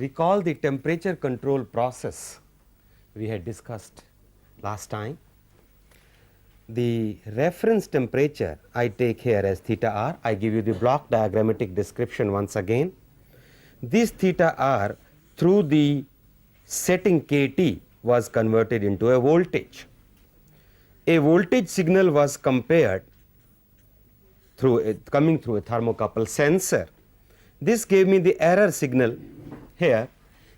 recall the temperature control process we had discussed last time. The reference temperature I take here as theta r. I give you the block diagrammatic description once again. This theta r through the setting kT was converted into a voltage. A voltage signal was compared through coming through a thermocouple sensor. This gave me the error signal here.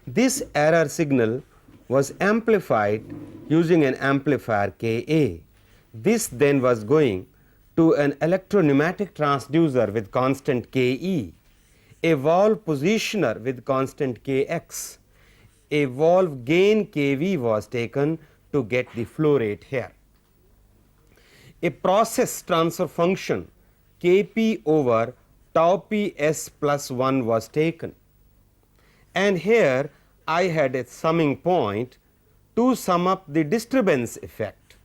This error signal was amplified using an amplifier Ka. This then was going to an electropneumatic transducer with constant Ke, a valve positioner with constant Kx, a valve gain Kv was taken to get the flow rate here. A process transfer function Kp over tau p s plus 1 was taken, and here I had a summing point to sum up the disturbance effect.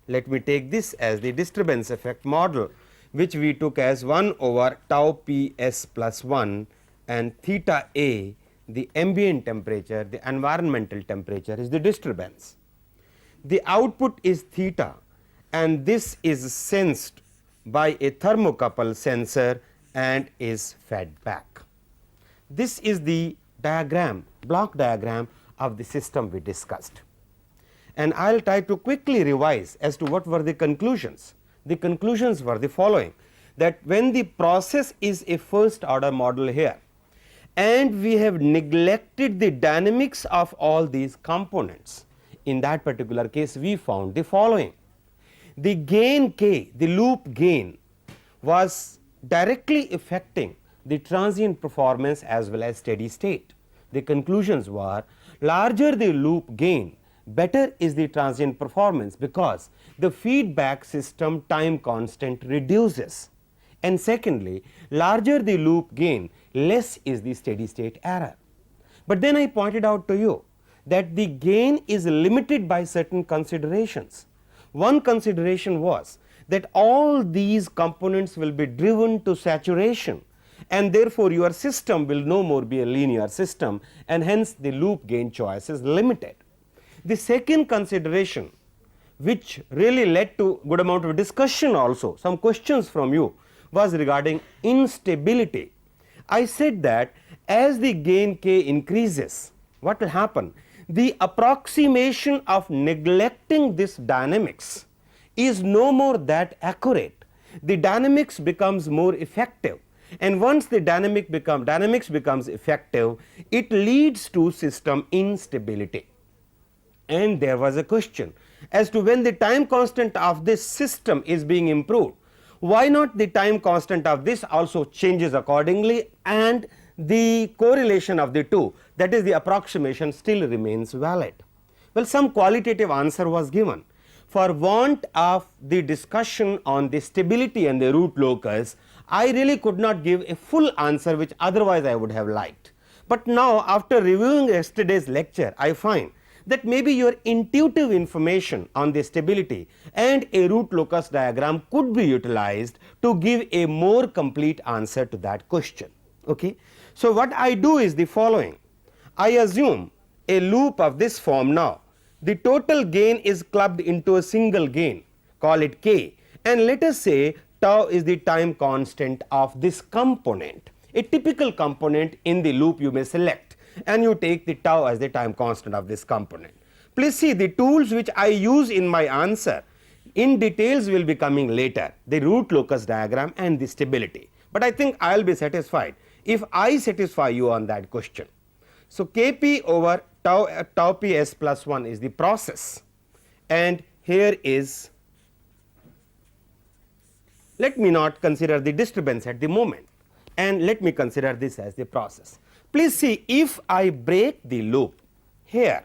Let me take this as the disturbance effect model, which we took as 1 over tau p s plus 1, and theta a, the ambient temperature, the environmental temperature, is the disturbance. The output is theta, and this is sensed by a thermocouple sensor and is fed back. This is the diagram, block diagram of the system we discussed, and I will try to quickly revise as to what were the conclusions. The conclusions were the following: that when the process is a first order model here, and we have neglected the dynamics of all these components, in that particular case we found the following: the gain K, the loop gain, was directly affecting the transient performance as well as steady state. The conclusions were: larger the loop gain, better is the transient performance, because the feedback system time constant reduces, and secondly, larger the loop gain, less is the steady state error. But then I pointed out to you that the gain is limited by certain considerations. One consideration was that all these components will be driven to saturation, and therefore your system will no more be a linear system, and hence the loop gain choice is limited. The second consideration, which really led to good amount of discussion also, some questions from you, was regarding instability. I said that as the gain K increases, what will happen? The approximation of neglecting this dynamics is no more that accurate. The dynamics becomes more effective, and once the dynamics becomes effective, it leads to system instability. And there was a question as to when the time constant of this system is being improved, why not the time constant of this also changes accordingly, and the correlation of the two, that is the approximation, still remains valid. Well, some qualitative answer was given. For want of the discussion on the stability and the root locus, I really could not give a full answer, which otherwise I would have liked. But now, after reviewing yesterday's lecture, I find that maybe your intuitive information on the stability and a root locus diagram could be utilized to give a more complete answer to that question. Okay? So, what I do is the following: I assume a loop of this form now. The total gain is clubbed into a single gain, call it K, and let us say tau is the time constant of this component. A typical component in the loop you may select, and you take the tau as the time constant of this component. Please see the tools which I use in my answer in details will be coming later, the root locus diagram and the stability, but I think I will be satisfied if I satisfy you on that question. So, Kp over tau p s plus 1 is the process, and here is, let me not consider the disturbance at the moment, and let me consider this as the process. Please see, if I break the loop here,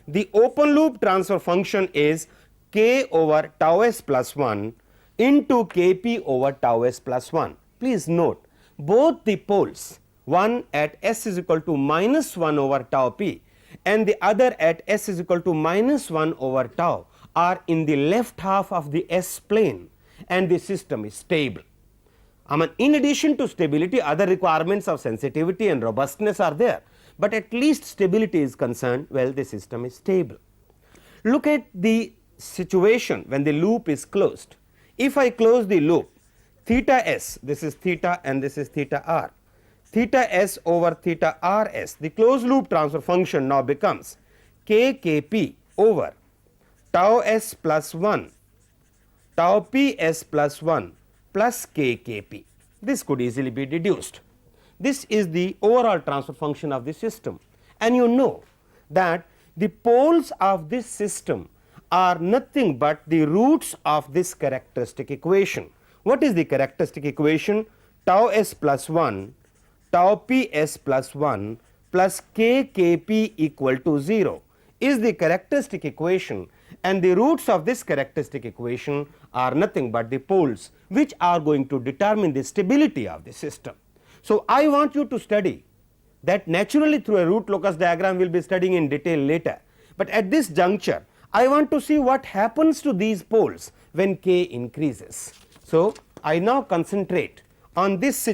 the open loop transfer function is k over tau s plus 1 into Kp over tau s plus 1. Please note, both the poles, one at s is equal to minus 1 over tau p and the other at s is equal to minus 1 over tau, are in the left half of the s plane, and the system is stable. In addition to stability, other requirements of sensitivity and robustness are there, but at least stability is concerned, well, the system is stable. Look at the situation when the loop is closed. If I close the loop, theta s, this is theta and this is theta r, theta s over theta r s, the closed loop transfer function now becomes k k p over tau s plus 1 tau p s plus 1 plus k k p. This could easily be deduced. This is the overall transfer function of the system, and you know that the poles of this system are nothing but the roots of this characteristic equation. What is the characteristic equation? Tau s plus 1 tau p s plus 1 plus k k p equal to 0 is the characteristic equation, and the roots of this characteristic equation are nothing but the poles which are going to determine the stability of the system. So, I want you to study that naturally through a root locus diagram we will be studying in detail later, but at this juncture I want to see what happens to these poles when k increases. So, I now concentrate on this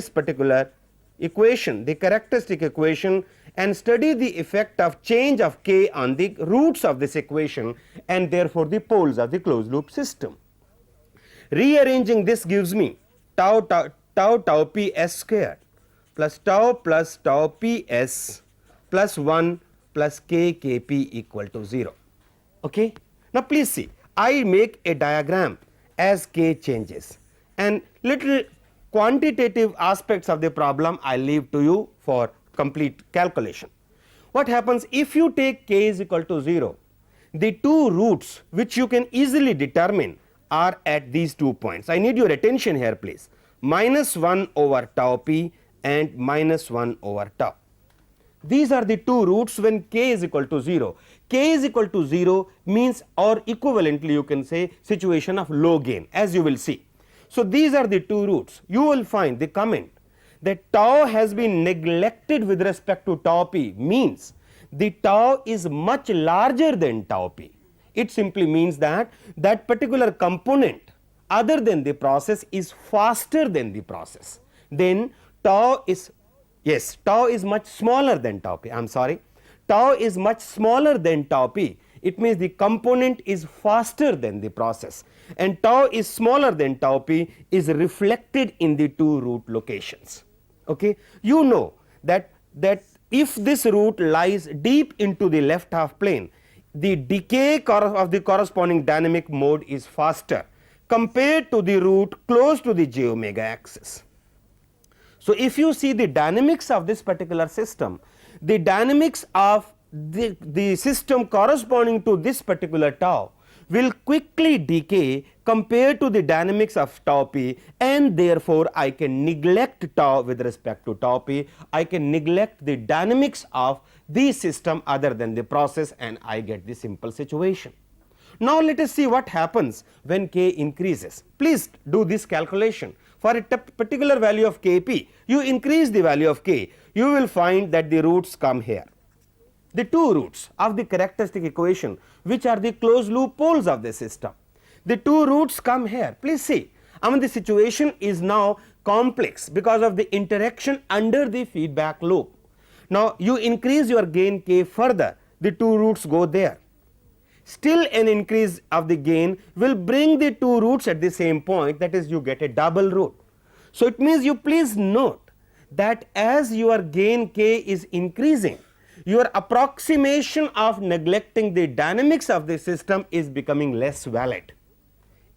particular equation, the characteristic equation, and study the effect of change of k on the roots of this equation and therefore the poles of the closed loop system. Rearranging this gives me tau p s squared plus tau p s plus 1 plus k k p equal to 0. Okay? Now, please see, I make a diagram as k changes, and little quantitative aspects of the problem I leave to you for complete calculation. What happens if you take k is equal to 0? The two roots which you can easily determine are at these 2 points. I need your attention here, please. Minus 1 over tau p and minus 1 over tau. These are the two roots when k is equal to 0. K is equal to 0 means, or equivalently you can say, situation of low gain, as you will see. So, these are the two roots. You will find the comment that tau has been neglected with respect to tau p means the tau is much larger than tau p. It simply means that that particular component other than the process is faster than the process. Then tau is, yes, tau is much smaller than tau p. I am sorry, tau is much smaller than tau p. It means the component is faster than the process, and tau is smaller than tau p is reflected in the two root locations. Okay? You know that if this root lies deep into the left half plane, the decay of the corresponding dynamic mode is faster compared to the root close to the j omega axis. So, if you see the dynamics of this particular system, the dynamics of the system corresponding to this particular tau will quickly decay compared to the dynamics of tau p, and therefore I can neglect tau with respect to tau p. I can neglect the dynamics of the system other than the process, and I get the simple situation. Now, let us see what happens when k increases. Please do this calculation. For a particular value of k p, you increase the value of k, you will find that the roots come here. The two roots of the characteristic equation, which are the closed loop poles of the system. The two roots come here. Please see, I mean, the situation is now complex because of the interaction under the feedback loop. Now, you increase your gain k further, the two roots go there. Still an increase of the gain will bring the two roots at the same point, that is, you get a double root. So, it means you please note that as your gain k is increasing, your approximation of neglecting the dynamics of the system is becoming less valid.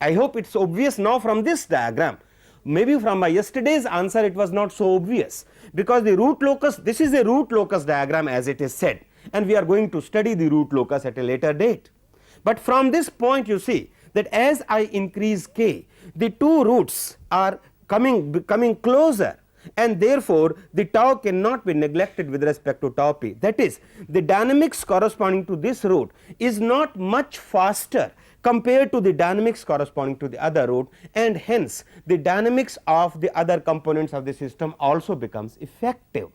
I hope it is obvious now from this diagram. Maybe from my yesterday's answer it was not so obvious, because the root locus, this is a root locus diagram as it is said, and we are going to study the root locus at a later date. But from this point you see that as I increase k, the two roots are becoming closer, and therefore the tau cannot be neglected with respect to tau p. That is, the dynamics corresponding to this root is not much faster compared to the dynamics corresponding to the other root, and hence the dynamics of the other components of the system also becomes effective.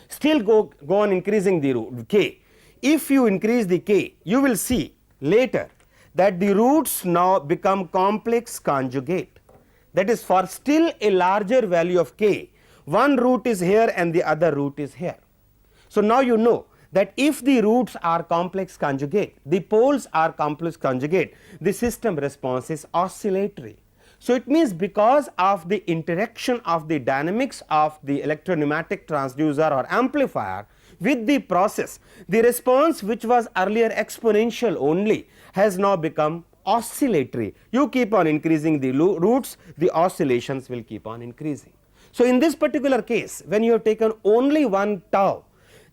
Still go on increasing the root k. If you increase the k, you will see later that the roots now become complex conjugate. That is, for still a larger value of k, one root is here and the other root is here. So now you know that if the roots are complex conjugate, the poles are complex conjugate, the system response is oscillatory. So it means because of the interaction of the dynamics of the electropneumatic transducer or amplifier with the process, the response which was earlier exponential only has now become oscillatory. You keep on increasing the roots, the oscillations will keep on increasing. So in this particular case, when you have taken only one tau,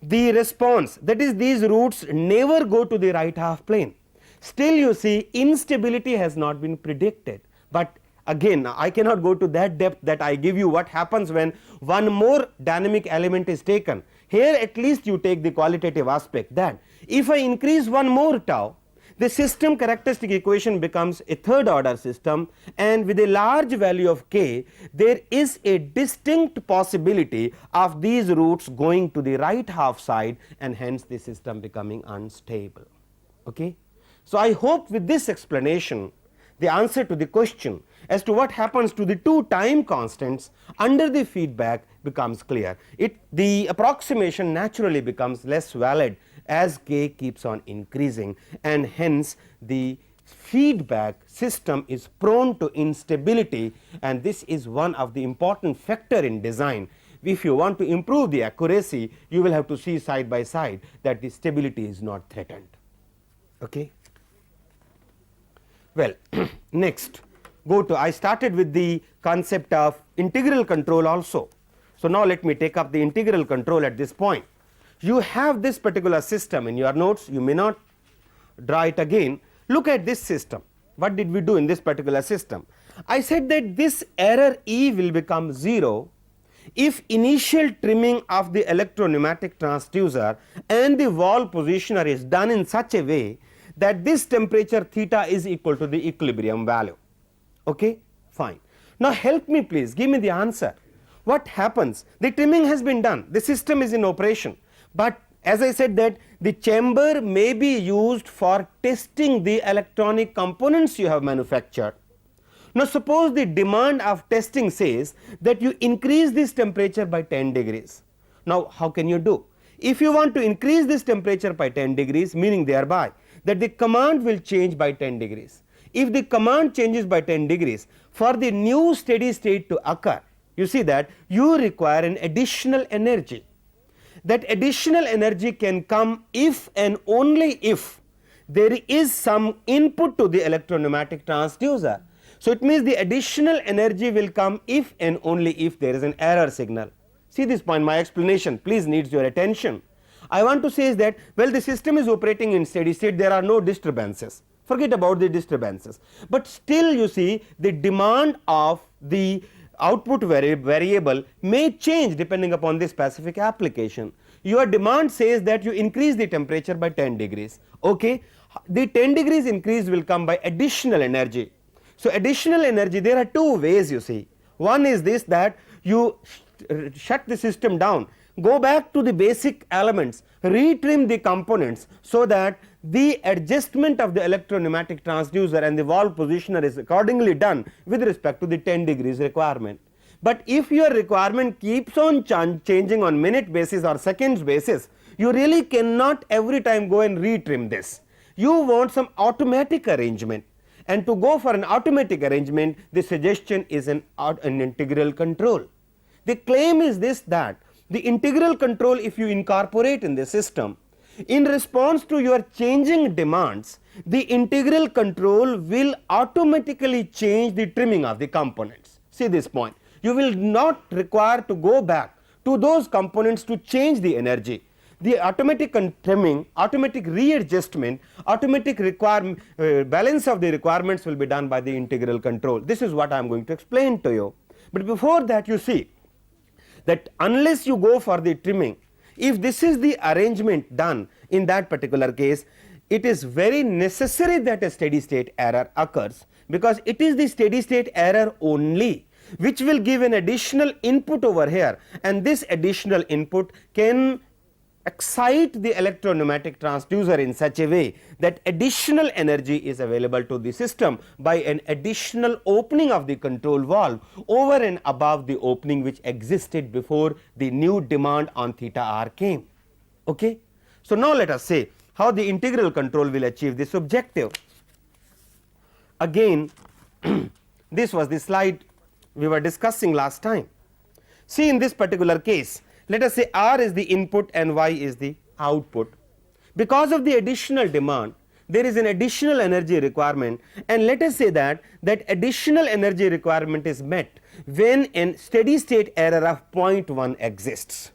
the response, that is, these roots never go to the right half plane. Still you see instability has not been predicted, but again I cannot go to that depth that I give you what happens when one more dynamic element is taken. Here at least you take the qualitative aspect, that if I increase one more tau, the system characteristic equation becomes a third order system, and with a large value of k there is a distinct possibility of these roots going to the right half side, and hence the system becoming unstable. Okay? So I hope with this explanation the answer to the question as to what happens to the two time constants under the feedback becomes clear. The approximation naturally becomes less valid as k keeps on increasing, and hence the feedback system is prone to instability, and this is one of the important factor in design. If you want to improve the accuracy, you will have to see side by side that the stability is not threatened. Okay? Well, next go to, I started with the concept of integral control also. So now let me take up the integral control at this point. You have this particular system in your notes, you may not draw it again. Look at this system. What did we do in this particular system? I said that this error E will become 0 if initial trimming of the electropneumatic transducer and the valve positioner is done in such a way that this temperature theta is equal to the equilibrium value. Okay, fine. Now help me please, give me the answer. What happens? The trimming has been done, the system is in operation, but as I said that the chamber may be used for testing the electronic components you have manufactured. Now suppose the demand of testing says that you increase this temperature by 10 degrees. Now how can you do? If you want to increase this temperature by 10 degrees, meaning thereby that the command will change by 10 degrees. If the command changes by 10 degrees, for the new steady state to occur, you see that you require an additional energy. That additional energy can come if and only if there is some input to the electropneumatic transducer. So it means the additional energy will come if and only if there is an error signal. See this point, my explanation please needs your attention. I want to say is that, well, the system is operating in steady state, there are no disturbances, forget about the disturbances, but still you see the demand of the output variable may change depending upon the specific application. Your demand says that you increase the temperature by 10 degrees. Okay, the 10 degrees increase will come by additional energy. So additional energy, there are two ways you see. One is this, that you shut the system down, go back to the basic elements, retrim the components so that the adjustment of the electropneumatic transducer and the valve positioner is accordingly done with respect to the 10 degrees requirement. But if your requirement keeps on changing on minute basis or seconds basis, you really cannot every time go and retrim this. You want some automatic arrangement, and to go for an automatic arrangement, the suggestion is an integral control. The claim is this, that the integral control, if you incorporate in the system, in response to your changing demands, the integral control will automatically change the trimming of the components. See this point, you will not require to go back to those components to change the energy. The automatic trimming, automatic readjustment, automatic balance of the requirements will be done by the integral control. This is what I am going to explain to you. But before that, you see that unless you go for the trimming, if this is the arrangement done in that particular case, it is very necessary that a steady state error occurs, because it is the steady state error only which will give an additional input over here, and this additional input can excite the electropneumatic transducer in such a way that additional energy is available to the system by an additional opening of the control valve over and above the opening which existed before the new demand on theta r came. Okay. So, now let us say how the integral control will achieve this objective. Again this was the slide we were discussing last time. See, in this particular case, let us say R is the input and Y is the output. Because of the additional demand, there is an additional energy requirement, and let us say that additional energy requirement is met when a steady state error of 0.1 exists.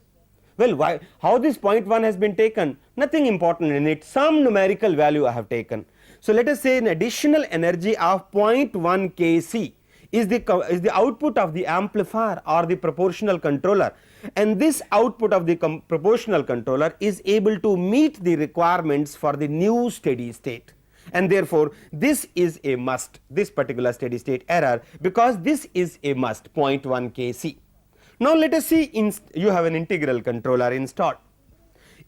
Well, why, how this 0.1 has been taken? Nothing important in it, some numerical value I have taken. So, let us say an additional energy of 0.1 kc is the output of the amplifier or the proportional controller, and this output of the proportional controller is able to meet the requirements for the new steady state, and therefore this is a must, this particular steady state error, because this is a must, 0.1 kc. Now, let us see, you have an integral controller installed.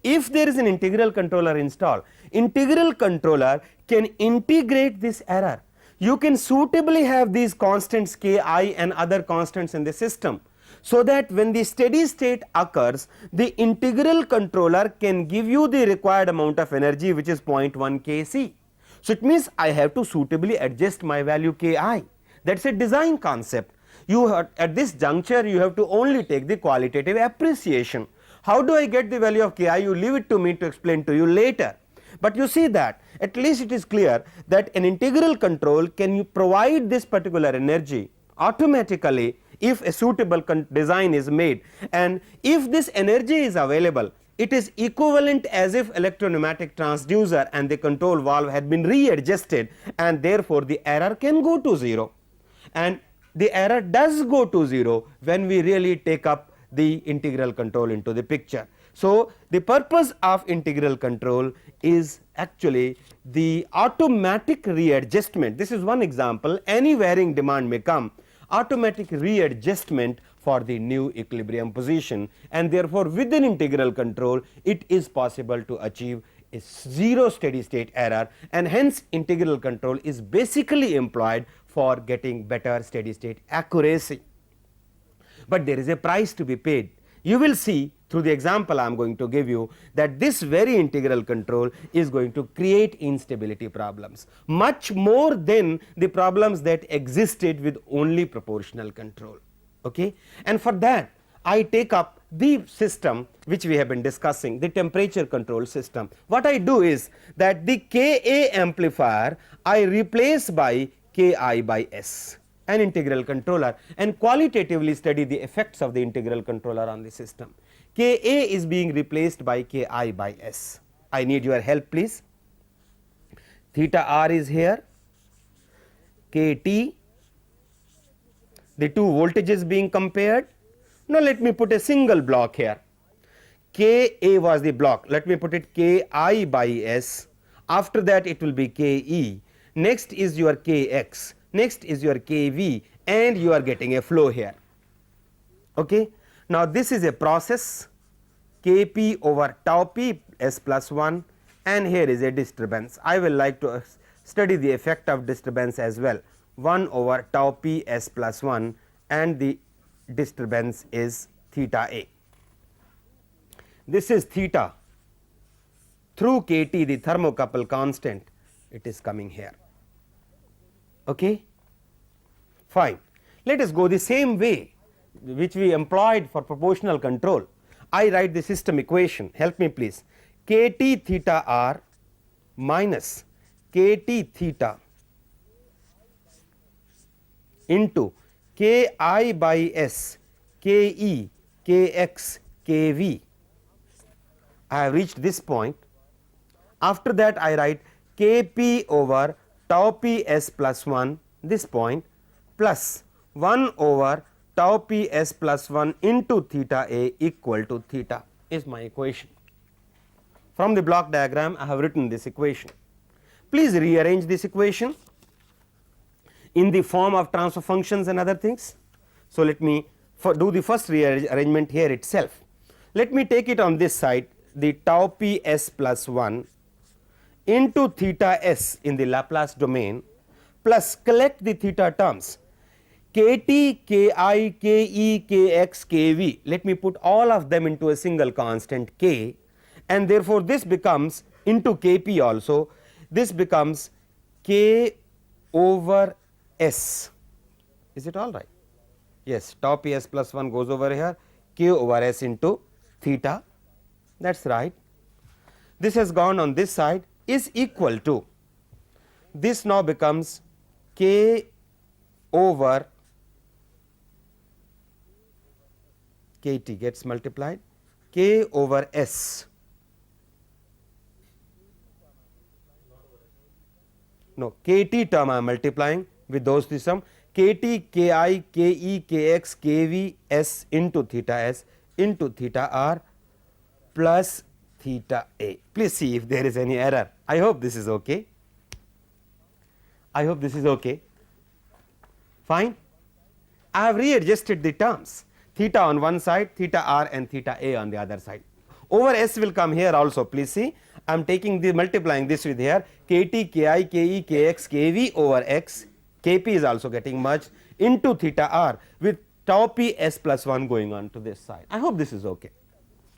If there is an integral controller installed, integral controller can integrate this error. You can suitably have these constants Ki and other constants in the system, so that when the steady state occurs, the integral controller can give you the required amount of energy, which is 0.1 kc. So, it means I have to suitably adjust my value Ki. That is a design concept. You have, at this juncture you have to only take the qualitative appreciation. How do I get the value of Ki? You leave it to me to explain to you later. But you see that at least it is clear that an integral control can provide this particular energy automatically if a suitable design is made, and if this energy is available, it is equivalent as if electro-pneumatic transducer and the control valve had been readjusted, and therefore the error can go to 0, and the error does go to 0 when we really take up the integral control into the picture. So, the purpose of integral control is actually the automatic readjustment. This is one example, any varying demand may come, automatic readjustment for the new equilibrium position, and therefore with an integral control it is possible to achieve a 0 steady state error, and hence integral control is basically employed for getting better steady state accuracy. But there is a price to be paid. You will see through the example I am going to give you that this very integral control is going to create instability problems, much more than the problems that existed with only proportional control. Okay? And for that I take up the system which we have been discussing, the temperature control system. What I do is that the Ka amplifier I replace by Ki by S, an integral controller, and qualitatively study the effects of the integral controller on the system. Ka is being replaced by Ki by S. I need your help, please. Theta r is here, Kt, the two voltages being compared. Now, let me put a single block here. Ka was the block, let me put it Ki by S, after that it will be Ke, next is your Kx, next is your Kv, and you are getting a flow here. Okay? Now, this is a process, Kp over tau p S plus 1, and here is a disturbance. I will like to study the effect of disturbance as well, 1 over tau p S plus 1, and the disturbance is theta a. This is theta through Kt, the thermocouple constant, it is coming here. Okay? Fine. Let us go the same way which we employed for proportional control. I write the system equation, help me please. Kt theta r minus Kt theta into Ki by S, Ke, Kx, Kv. I have reached this point. After that I write Kp over tau p S plus 1, this point, plus 1 over tau p S plus 1 into theta a equal to theta is my equation. From the block diagram I have written this equation. Please rearrange this equation in the form of transfer functions and other things. So, let me do the first rearrangement here itself. Let me take it on this side, the tau p S plus 1 into theta s in the Laplace domain, plus collect the theta terms Kt, Ki, Ke, Kx, Kv. Let me put all of them into a single constant k, and therefore this becomes into Kp also, this becomes K over S. Is it all right? Yes, tau p s plus 1 goes over here, K over S into theta, that is right. This has gone on this side, is equal to, this now becomes K over Kt gets multiplied, K over S. No, Kt term I am multiplying with those two sum, Kt, Ki, Ke, Kx, Kv, S into theta S into theta R plus theta A. Please see if there is any error. I hope this is okay. I hope this is okay. Fine. I have readjusted the terms, theta on one side, theta R and theta A on the other side. Over S will come here also, please see. I am taking the multiplying this with here, Kt, Ki, Ke, Kx, Kv over x, Kp is also getting merged into theta R with tau p s plus 1 going on to this side. I hope this is okay.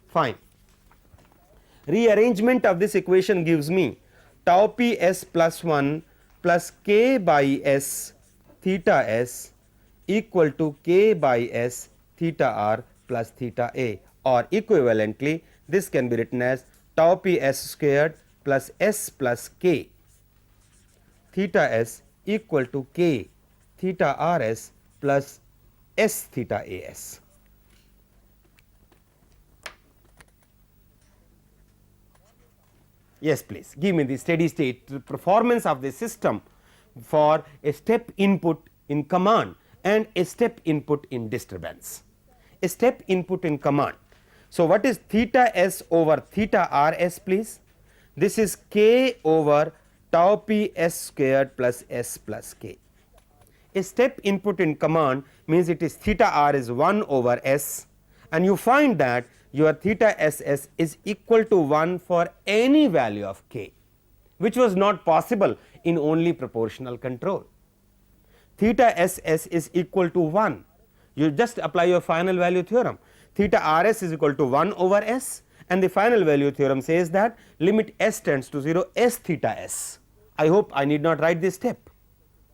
Fine. Rearrangement of this equation gives me tau p s plus 1 plus k by s theta s equal to k by s theta r plus theta a, or equivalently this can be written as tau p s squared plus s plus k theta s equal to k theta r s plus s theta a s. Yes, please give me the steady state performance of the system for a step input in command and a step input in disturbance. A step input in command. So, what is theta s over theta r s, please? This is k over tau p s squared plus s plus k. A step input in command means it is theta r is 1 over s, and you find that your theta ss is equal to 1 for any value of k, which was not possible in only proportional control. Theta ss is equal to 1. You just apply your final value theorem. Theta rs is equal to 1 over s, and the final value theorem says that limit s tends to 0 s theta s. I hope I need not write this step.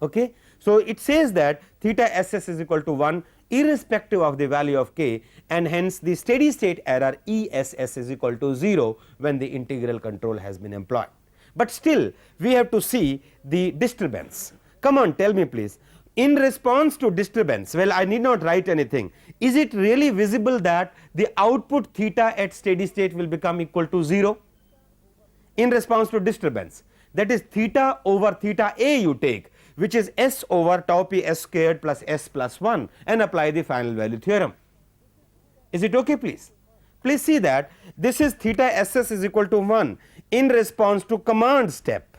Okay? So, it says that theta ss is equal to 1 irrespective of the value of k, and hence the steady state error ess is equal to 0 when the integral control has been employed. But still we have to see the disturbance. Come on, tell me please, in response to disturbance, well, I need not write anything, is it really visible that the output theta at steady state will become equal to 0 in response to disturbance? That is theta over theta a you take, which is s over tau p s squared plus s plus 1, and apply the final value theorem. Is it okay, please? Please see that this is theta ss is equal to 1 in response to command step,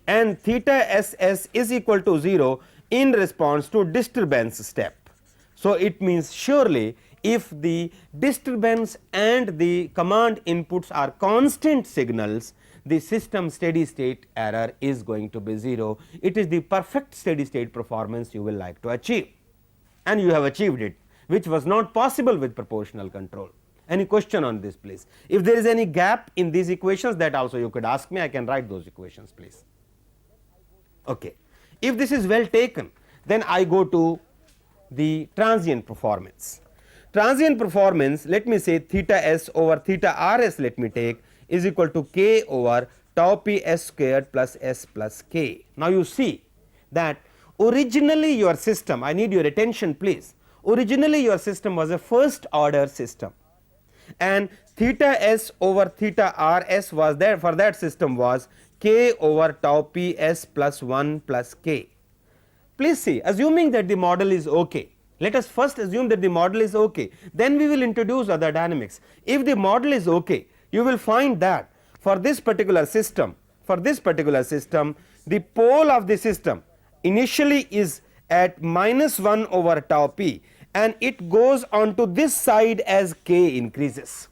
and theta ss is equal to 0 in response to disturbance step. So, it means surely if the disturbance and the command inputs are constant signals, the system steady state error is going to be 0. It is the perfect steady state performance you will like to achieve, and you have achieved it, which was not possible with proportional control. Any question on this, please? If there is any gap in these equations, that also you could ask me, I can write those equations, please. Okay. If this is well taken, then I go to the transient performance. Transient performance, let me say theta s over theta rs, let me take, is equal to k over tau p s squared plus s plus k. Now, you see that originally your system, I need your attention please, originally your system was a first order system, and theta s over theta rs was there for that system was k over tau p s plus 1 plus k. Please see, assuming that the model is okay, let us first assume that the model is okay, then we will introduce other dynamics. If the model is okay, you will find that for this particular system, the pole of the system initially is at -1 over tau p, and it goes on to this side as k increases.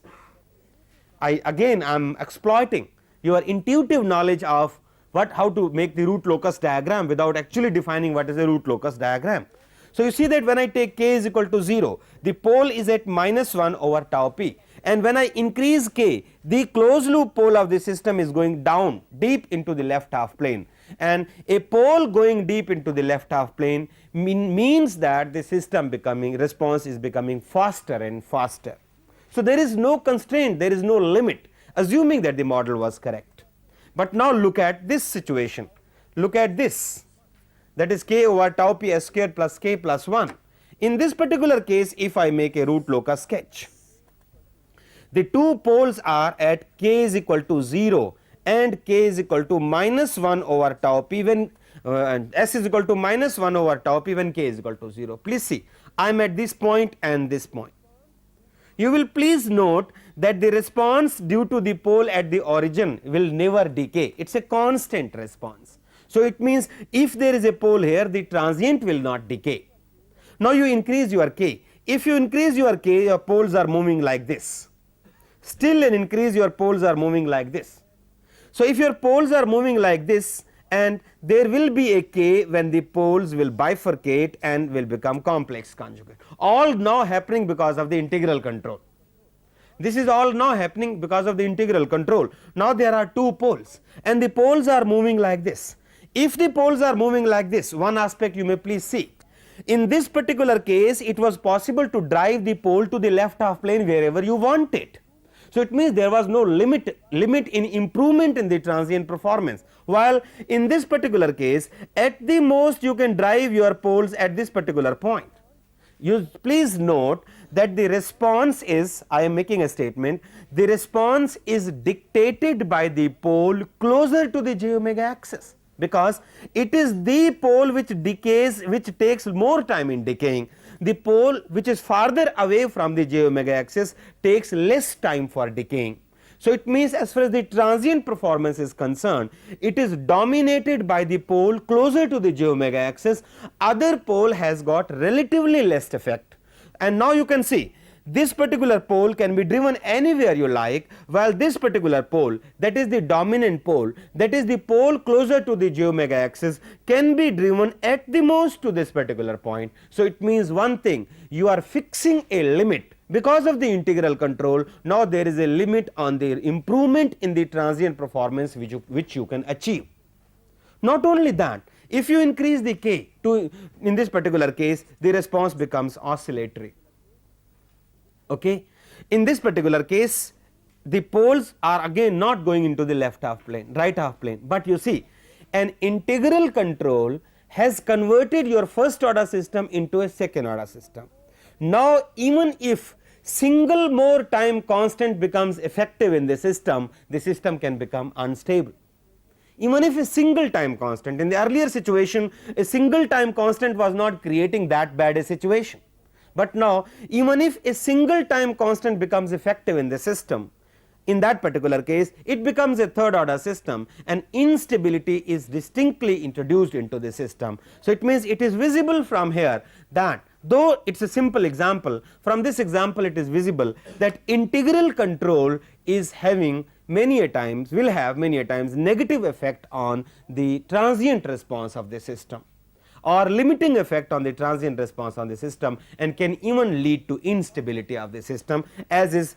I am exploiting your intuitive knowledge of how to make the root locus diagram without actually defining what is a root locus diagram. So, you see that when I take k is equal to 0, the pole is at -1 over tau p, and when I increase k, the closed loop pole of the system is going down deep into the left half plane, and a pole going deep into the left half plane means that the system response is becoming faster and faster. So there is no constraint, there is no limit, assuming that the model was correct. But now look at this situation, look at this, that is k over tau p s square plus k plus 1. In this particular case, if I make a root locus sketch, the two poles are at k is equal to 0 and k is equal to minus 1 over tau p when s is equal to minus 1 over tau p when k is equal to 0. Please see, I am at this point and this point. You will please note that the response due to the pole at the origin will never decay, it is a constant response. So it means if there is a pole here, the transient will not decay. Now you increase your k, if you increase your k, your poles are moving like this, still an increase, your poles are moving like this. So if your poles are moving like this, and there will be a k when the poles will bifurcate and will become complex conjugate, all now happening because of the integral control. This is all now happening because of the integral control. Now there are two poles and the poles are moving like this. If the poles are moving like this, one aspect you may please see, in this particular case it was possible to drive the pole to the left half plane wherever you want it. So it means there was no limit in improvement in the transient performance, while in this particular case at the most you can drive your poles at this particular point. You please note that the response is, I am making a statement, the response is dictated by the pole closer to the j omega axis, because it is the pole which decays, which takes more time in decaying. The pole which is farther away from the j omega axis takes less time for decaying. So it means as far as the transient performance is concerned, it is dominated by the pole closer to the j omega axis, other pole has got relatively less effect. And now you can see this particular pole can be driven anywhere you like, while this particular pole, that is the dominant pole, that is the pole closer to the j omega axis, can be driven at the most to this particular point. So it means one thing, you are fixing a limit because of the integral control. Now there is a limit on the improvement in the transient performance which you can achieve. Not only that, if you increase the k to, in this particular case, the response becomes oscillatory. Okay. In this particular case, the poles are again not going into the left half plane, right half plane, but you see an integral control has converted your first order system into a second order system. Now even if single more time constant becomes effective in the system can become unstable. Even if a single time constant, in the earlier situation a single time constant was not creating that bad a situation, but now even if a single time constant becomes effective in the system, in that particular case it becomes a third order system and instability is distinctly introduced into the system. So it means it is visible from here that, though it is a simple example, from this example it is visible that integral control is having many a times, will have many a times negative effect on the transient response of the system, or limiting effect on the transient response on the system, and can even lead to instability of the system, as is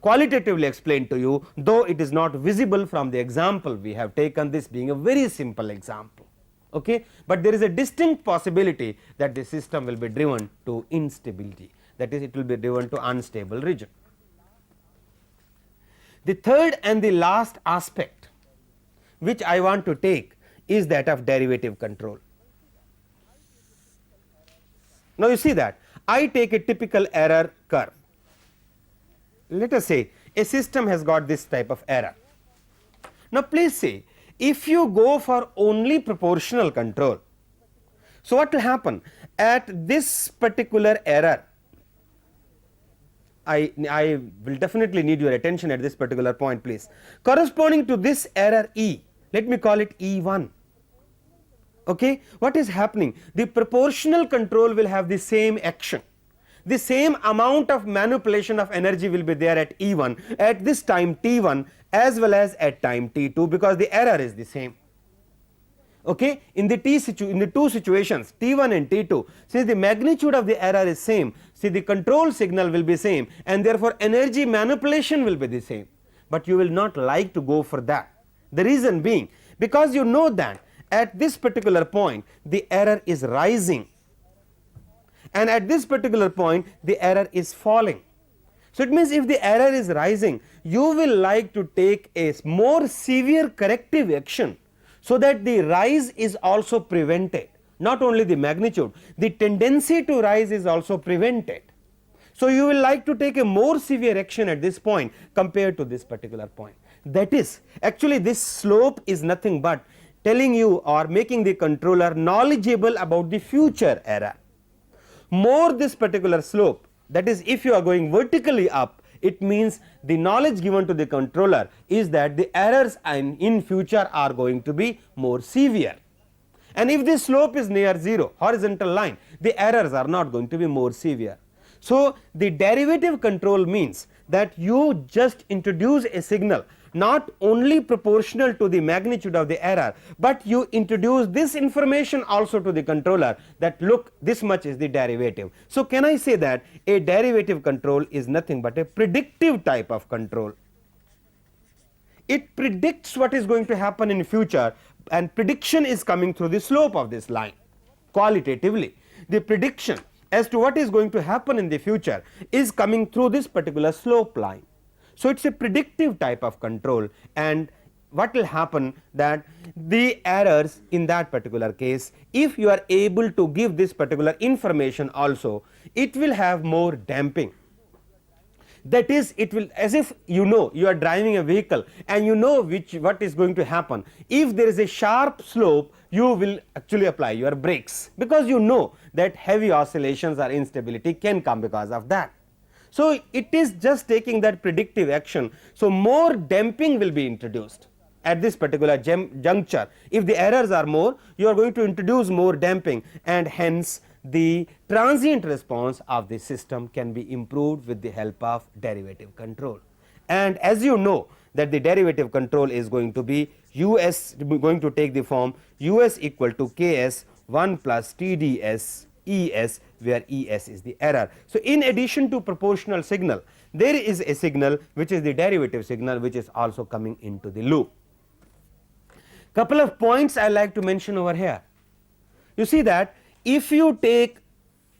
qualitatively explained to you, though it is not visible from the example we have taken, this being a very simple example. Okay. But there is a distinct possibility that the system will be driven to instability, that is, it will be driven to unstable region. The third and the last aspect which I want to take is that of derivative control. Now you see that I take a typical error curve. Let us say a system has got this type of error. Now please say if you go for only proportional control, so what will happen at this particular error, I will definitely need your attention at this particular point please. Corresponding to this error E, let me call it E1. Okay. What is happening? The proportional control will have the same action, the same amount of manipulation of energy will be there at E1 at this time T1 as well as at time T2, because the error is the same. Okay, in the in the two situations T1 and T2, since the magnitude of the error is same, see the control signal will be same and therefore energy manipulation will be the same, but you will not like to go for that. The reason being, because you know that at this particular point the error is rising and at this particular point the error is falling. So it means if the error is rising, you will like to take a more severe corrective action so that the rise is also prevented, not only the magnitude, the tendency to rise is also prevented. So you will like to take a more severe action at this point compared to this particular point. That is, actually this slope is nothing but telling you or making the controller knowledgeable about the future error. More this particular slope, that is, if you are going vertically up, it means the knowledge given to the controller is that the errors in future are going to be more severe, and if the slope is near 0 horizontal line, the errors are not going to be more severe. So the derivative control means that you just introduce a signal not only proportional to the magnitude of the error, but you introduce this information also to the controller that look, this much is the derivative. So can I say that a derivative control is nothing but a predictive type of control. It predicts what is going to happen in future, and prediction is coming through the slope of this line. Qualitatively, the prediction as to what is going to happen in the future is coming through this particular slope line. So it is a predictive type of control, and what will happen that the errors in that particular case, if you are able to give this particular information also, it will have more damping. That is, it will, as if you know you are driving a vehicle and you know what is going to happen. If there is a sharp slope, you will actually apply your brakes, because you know that heavy oscillations or instability can come because of that. So it is just taking that predictive action. So more damping will be introduced at this particular juncture. If the errors are more, you are going to introduce more damping, and hence the transient response of the system can be improved with the help of derivative control. And as you know that the derivative control is going to be US, going to take the form US equal to Ks 1 plus TDS Es, where Es is the error. So in addition to proportional signal, there is a signal which is the derivative signal, which is also coming into the loop. Couple of points I like to mention over here. You see that if you take,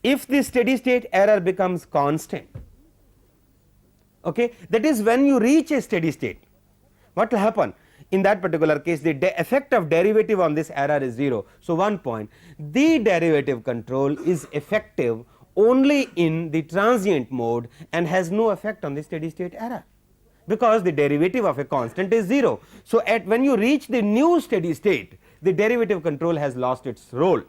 if the steady state error becomes constant, okay, that is when you reach a steady state, what will happen? In that particular case, the effect of derivative on this error is 0. So one point, the derivative control is effective only in the transient mode and has no effect on the steady state error, because the derivative of a constant is 0. So at when you reach the new steady state, the derivative control has lost its role.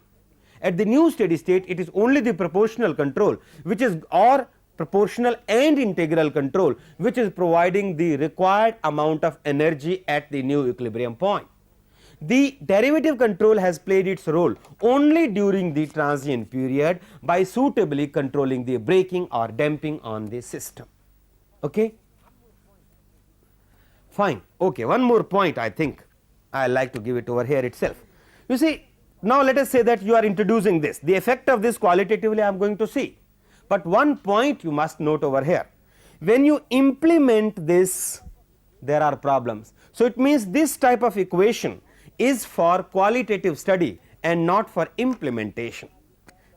At the new steady state, it is only the proportional control which is, or proportional and integral control, which is providing the required amount of energy at the new equilibrium point. The derivative control has played its role only during the transient period by suitably controlling the braking or damping on the system. Okay? Fine. Okay, one more point I think I like to give it over here itself. You see, now let us say that you are introducing this, the effect of this qualitatively I am going to see. But one point you must note over here, when you implement this, there are problems. So it means this type of equation is for qualitative study and not for implementation.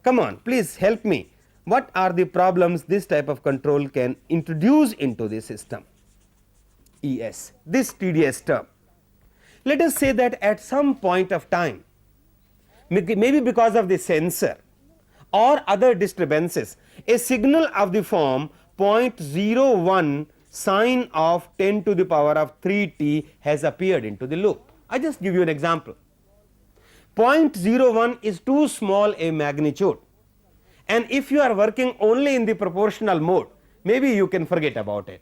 Come on, please help me. What are the problems this type of control can introduce into the system? Es, this TDS term. Let us say that at some point of time, maybe because of the sensor or other disturbances, a signal of the form 0.01 sine of 10 to the power of 3t has appeared into the loop. I just give you an example. 0.01 is too small a magnitude, and if you are working only in the proportional mode, maybe you can forget about it.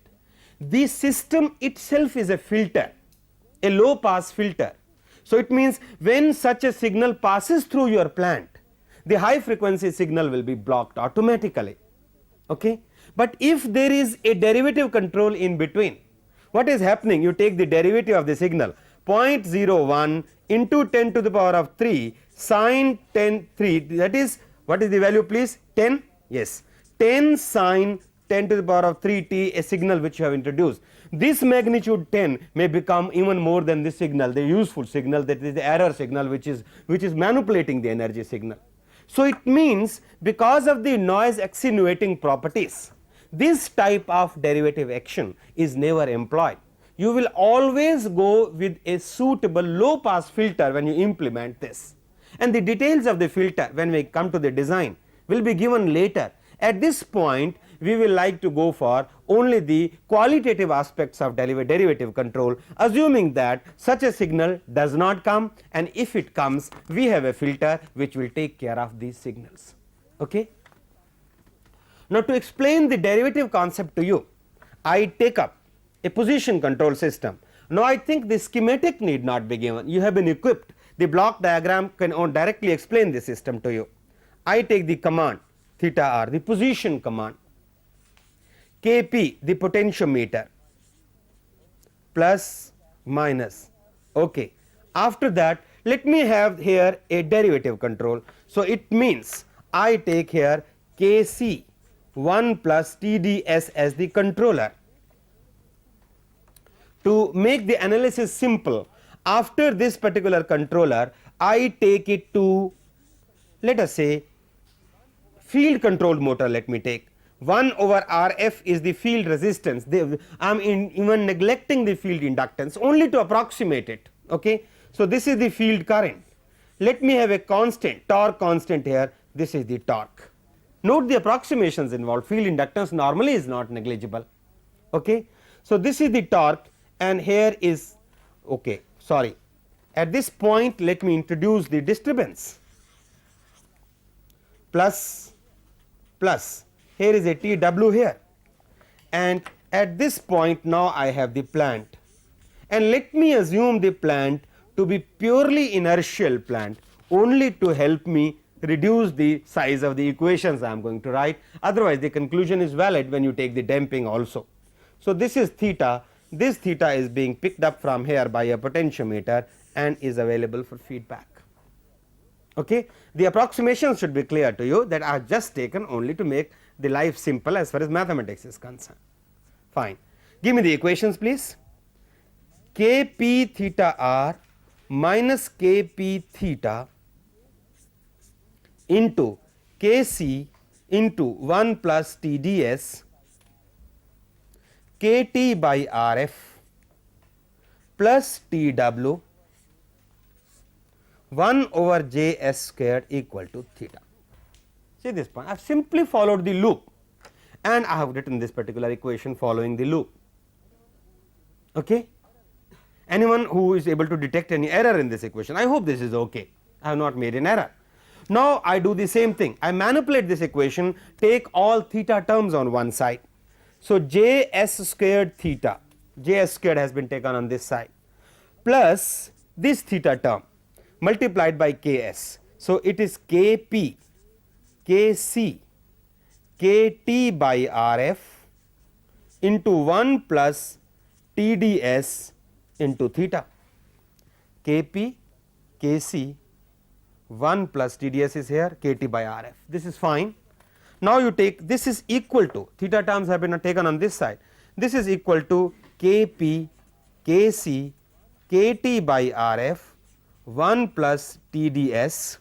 The system itself is a filter, a low pass filter. So it means when such a signal passes through your plant, the high frequency signal will be blocked automatically. Okay? But if there is a derivative control in between, what is happening? You take the derivative of the signal 0.01 into 10 to the power of 3 sine 10 3, that is, what is the value please? 10, yes, 10 sine 10 to the power of 3 t, a signal which you have introduced. This magnitude 10 may become even more than this signal, the useful signal, that is the error signal which is manipulating the energy signal. So it means because of the noise attenuating properties, this type of derivative action is never employed. You will always go with a suitable low pass filter when you implement this, and the details of the filter when we come to the design will be given later. At this point we will like to go for only the qualitative aspects of derivative control, assuming that such a signal does not come, and if it comes we have a filter which will take care of these signals. Okay? Now to explain the derivative concept to you, I take up a position control system. Now I think the schematic need not be given, you have been equipped, the block diagram can directly explain the system to you. I take the command theta r, the position command, Kp the potentiometer, plus minus. Okay. After that let me have here a derivative control. So it means I take here Kc 1 plus Tds as the controller. To make the analysis simple, after this particular controller I take it to, let us say, field controlled motor. Let me take 1 over Rf is the field resistance, I am even neglecting the field inductance only to approximate it. Okay. So this is the field current, let me have a constant, torque constant here, this is the torque. Note the approximations involved, field inductance normally is not negligible. Okay. So this is the torque, and here is, okay, sorry, at this point let me introduce the disturbance, plus here is a Tw here, and at this point now I have the plant, and let me assume the plant to be purely inertial plant only to help me reduce the size of the equations I am going to write, otherwise the conclusion is valid when you take the damping also. So this is theta, this theta is being picked up from here by a potentiometer and is available for feedback. Okay. The approximation should be clear to you, that I have just taken only to make the life simple as far as mathematics is concerned. Fine. Give me the equations please. Kp theta r minus Kp theta into Kc into 1 plus Tds Kt by Rf plus Tw 1 over Js squared equal to theta. See this point, I have simply followed the loop and I have written this particular equation following the loop. Okay. Anyone who is able to detect any error in this equation, I hope this is okay, I have not made an error. Now I do the same thing, I manipulate this equation, take all theta terms on one side. So Js squared theta, Js squared has been taken on this side, plus this theta term multiplied by Ks. So it is Kp, Kc, Kt by Rf into 1 plus Tds into theta. Kp, Kc, 1 plus Tds is here, Kt by Rf, this is fine. Now you take, this is equal to, theta terms have been taken on this side, this is equal to Kp, Kc, Kt by Rf 1 plus Tds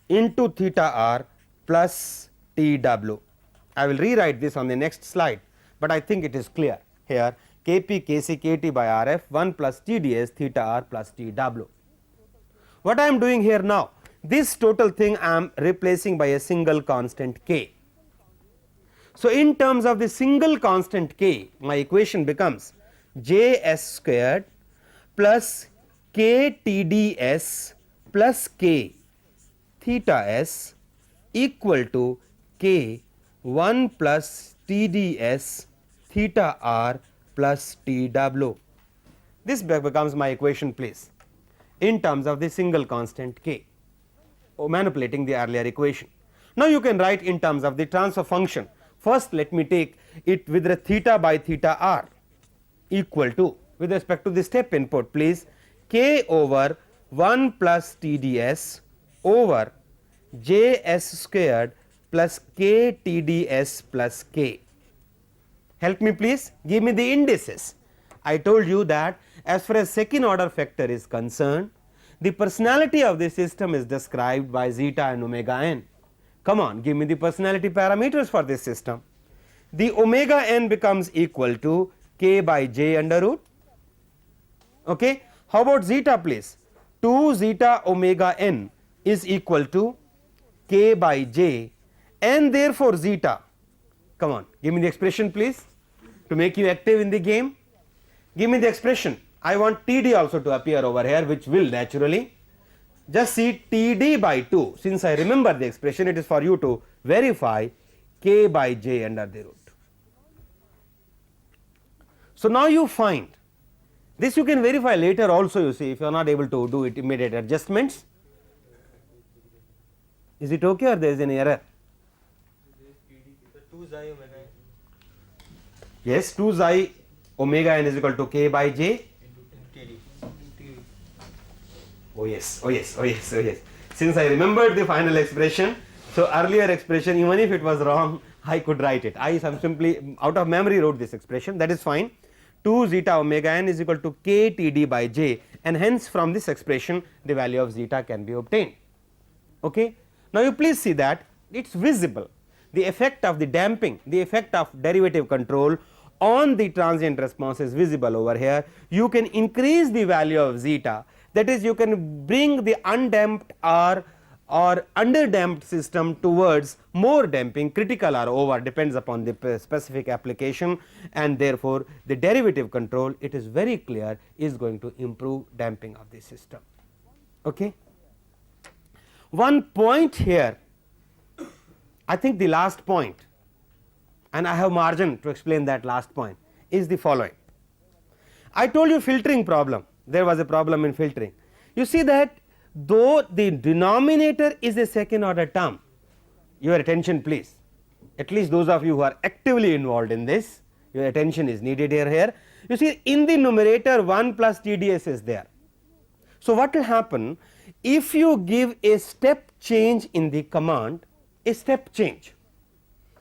into theta r plus Tw. I will rewrite this on the next slide, but I think it is clear here, Kp, Kc, Kt by Rf 1 plus Tds theta r plus Tw. What I am doing here now, this total thing I am replacing by a single constant k. So in terms of the single constant k, my equation becomes Js squared plus k Tds plus k theta s equal to k 1 plus Tds theta r plus Tw. This becomes my equation please in terms of the single constant k, manipulating the earlier equation. Now you can write in terms of the transfer function. First let me take it with the theta by theta r equal to with respect to the step input, please, k over 1 plus TDS over Js squared plus k TDS plus k. Help me please, give me the indices. I told you that as far as second order factor is concerned, the personality of the system is described by zeta and omega n. Come on, give me the personality parameters for this system. The omega n becomes equal to k by j under root. Okay. How about zeta please? 2 zeta omega n is equal to k by j, and therefore zeta. Come on, give me the expression please to make you active in the game. Give me the expression. I want TD also to appear over here, which will naturally. Just see TD by 2. Since I remember the expression, it is for you to verify k by j under the root. So now you find this, you can verify later also, you see, if you are not able to do it immediate adjustments. Is it okay or there is any error? Yes, 2 xi omega n is equal to k by j. Oh yes, oh yes, oh yes, oh yes. Since I remembered the final expression, so earlier expression, even if it was wrong, I could write it. I simply out of memory wrote this expression, that is fine. 2 zeta omega n is equal to k Td by j, and hence from this expression the value of zeta can be obtained. Okay. Now you please see that it is visible, the effect of the damping, the effect of derivative control on the transient response is visible over here. You can increase the value of zeta, that is, you can bring the undamped or underdamped system towards more damping, critical or over, depends upon the specific application, and therefore the derivative control, it is very clear, is going to improve damping of the system. Okay. One point here, I think the last point, and I have margin to explain that last point, is the following. I told you filtering problem, there was a problem in filtering. You see that though the denominator is a second order term, your attention please, at least those of you who are actively involved in this, your attention is needed here. You see, in the numerator 1 plus TDS is there. So what will happen if you give a step change in the command, a step change.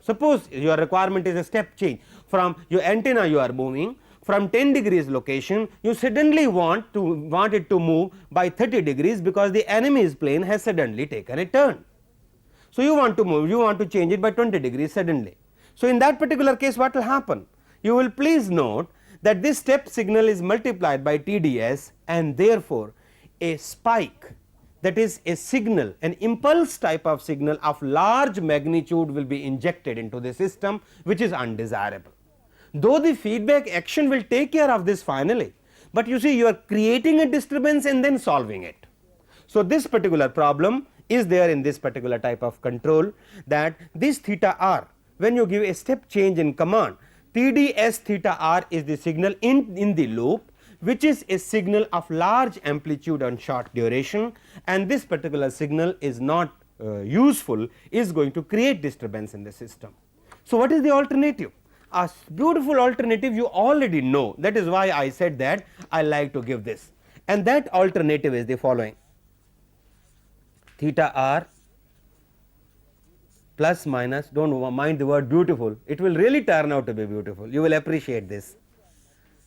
Suppose your requirement is a step change, from your antenna you are moving from 10 degrees location, you suddenly want it to move by 30 degrees because the enemy's plane has suddenly taken a turn. So you want to move, you want to change it by 20 degrees suddenly. So in that particular case what will happen? You will please note that this step signal is multiplied by TDS, and therefore a spike, that is a signal, an impulse type of signal of large magnitude will be injected into the system, which is undesirable. Though the feedback action will take care of this finally, but you see you are creating a disturbance and then solving it. So this particular problem is there in this particular type of control, that this theta r, when you give a step change in command, TDS theta r is the signal in the loop, which is a signal of large amplitude and short duration, and this particular signal is not useful, is going to create disturbance in the system. So what is the alternative? A beautiful alternative you already know, that is why I said that I like to give this, and that alternative is the following: theta r plus minus, do not mind the word beautiful, it will really turn out to be beautiful, you will appreciate this,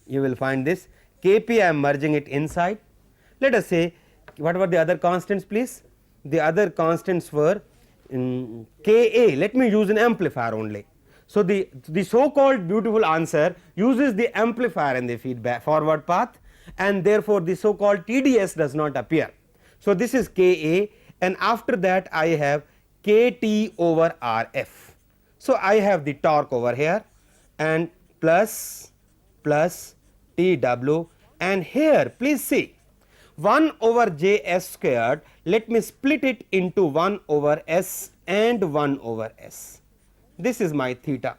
you will find this. Kp I am merging it inside. Let us say, what were the other constants please? The other constants were Ka, let me use an amplifier only. So the so called beautiful answer uses the amplifier in the feedback forward path, and therefore the so called TDS does not appear. So this is Ka, and after that I have Kt over Rf. So I have the torque over here, and plus Tw, and here please see 1 over Js squared, let me split it into 1 over S and 1 over S. This is my theta.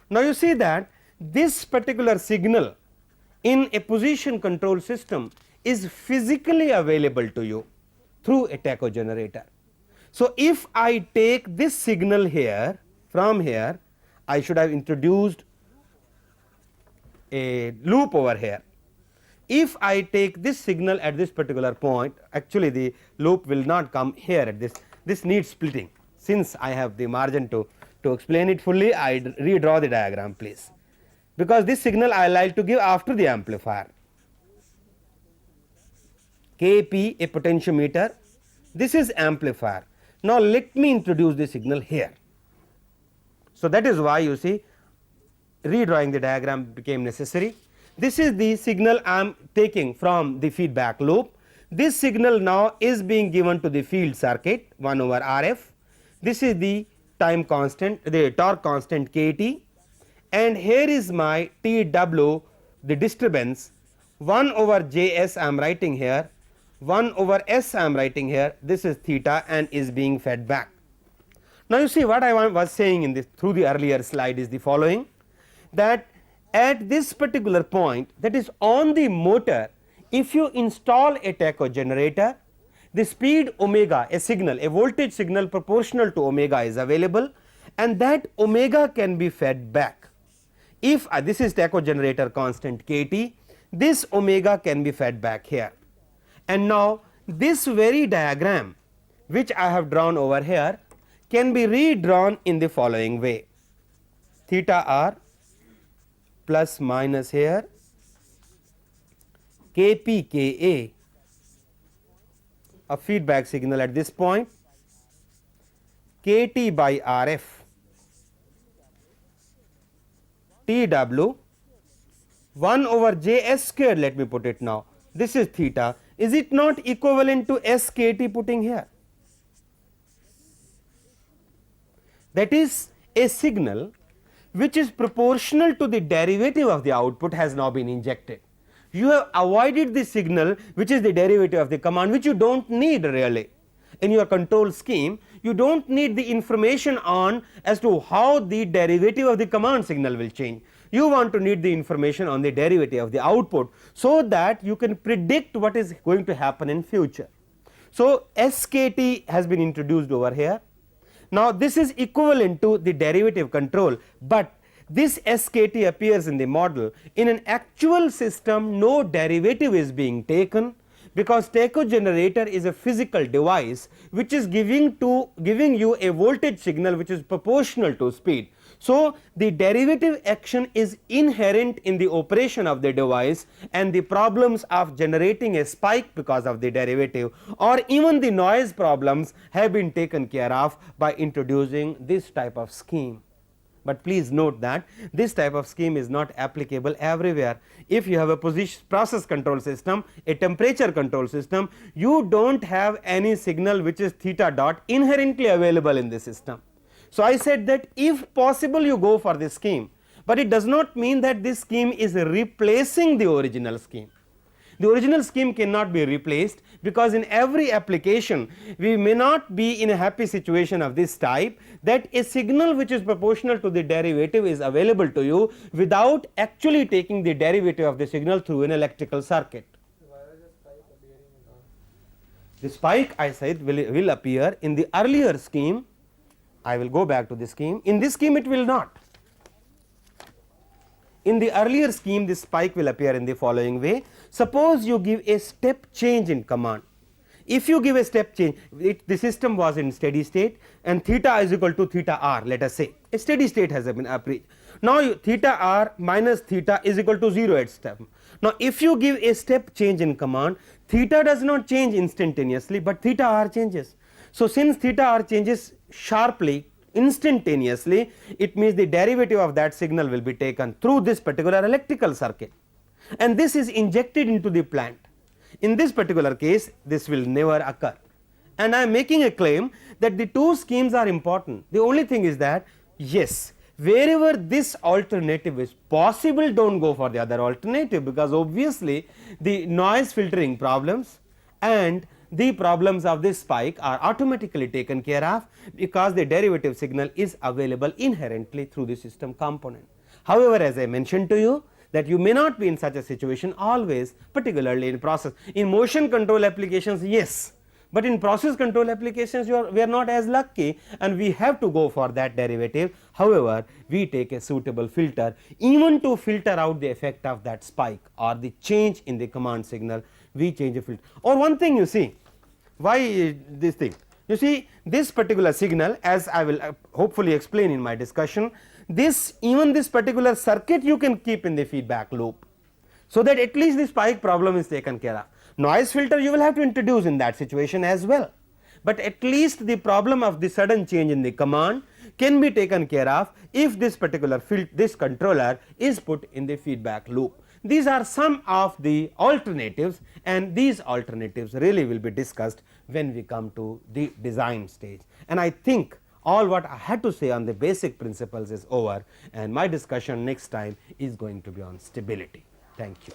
Now you see that this particular signal in a position control system is physically available to you through a tacho generator. So if I take this signal here, from here I should have introduced a loop over here. if I take this signal at this particular point, actually the loop will not come here at this needs splitting. Since I have the margin to explain it fully, I redraw the diagram please, because this signal I like to give after the amplifier. Kp a potentiometer, this is amplifier. Now let me introduce the signal here. So that is why you see redrawing the diagram became necessary. This is the signal I am taking from the feedback loop. This signal now is being given to the field circuit 1 over Rf. This is the time constant, the torque constant Kt, and here is my Tw, the disturbance 1 over Js I am writing here, 1 over S I am writing here, this is theta and is being fed back. Now you see what I was saying in this through the earlier slide is the following, that at this particular point, that is on the motor, if you install a tacho generator, the speed omega, a signal, a voltage signal proportional to omega is available, and that omega can be fed back. If this is tacho generator constant Kt, this omega can be fed back here. And now this very diagram which I have drawn over here can be redrawn in the following way: theta r plus minus here Kp Ka, a feedback signal at this point, Kt by Rf, Tw 1 over Js squared, let me put it now, this is theta. Is it not equivalent to Skt putting here? That is a signal which is proportional to the derivative of the output has now been injected. You have avoided the signal which is the derivative of the command, which you do not need really. In your control scheme, you do not need the information on as to how the derivative of the command signal will change. You want to need the information on the derivative of the output, so that you can predict what is going to happen in future. So Skt has been introduced over here. Now this is equivalent to the derivative control, but this Skt appears in the model. In an actual system, no derivative is being taken, because tacho generator is a physical device which is giving you a voltage signal which is proportional to speed. So the derivative action is inherent in the operation of the device, and the problems of generating a spike because of the derivative or even the noise problems have been taken care of by introducing this type of scheme. But please note that this type of scheme is not applicable everywhere. If you have a process control system, a temperature control system, you do not have any signal which is theta dot inherently available in the system. So I said that if possible you go for this scheme, but it does not mean that this scheme is replacing the original scheme. The original scheme cannot be replaced, because in every application we may not be in a happy situation of this type, that a signal which is proportional to the derivative is available to you without actually taking the derivative of the signal through an electrical circuit. Why was the spike appearing in all? The spike I said will appear in the earlier scheme. I will go back to the scheme. In this scheme it will not. In the earlier scheme, this spike will appear in the following way. Suppose you give a step change in command. If you give a step change, the system was in steady state and theta is equal to theta r, let us say. A steady state has been applied. Now theta r minus theta is equal to 0 at step. Now if you give a step change in command, theta does not change instantaneously, but theta r changes. So since theta r changes sharply, instantaneously, it means the derivative of that signal will be taken through this particular electrical circuit, and this is injected into the plant. In this particular case, this will never occur, and I am making a claim that the two schemes are important. The only thing is that yes, wherever this alternative is possible, do not go for the other alternative, because obviously the noise filtering problems and the problems of this spike are automatically taken care of, because the derivative signal is available inherently through the system component. However, as I mentioned to you, that you may not be in such a situation always, particularly in process. In motion control applications, yes, But in process control applications we are not as lucky, and we have to go for that derivative. However, we take a suitable filter even to filter out the effect of that spike or the change in the command signal. We change a filter. Or one thing, you see, why this thing, you see this particular signal, as I will hopefully explain in my discussion, even this particular circuit you can keep in the feedback loop, so that at least the spike problem is taken care of. Noise filter you will have to introduce in that situation as well, but at least the problem of the sudden change in the command can be taken care of if this particular this controller is put in the feedback loop. These are some of the alternatives, and these alternatives really will be discussed when we come to the design stage. And I think all what I had to say on the basic principles is over, and my discussion next time is going to be on stability. Thank you.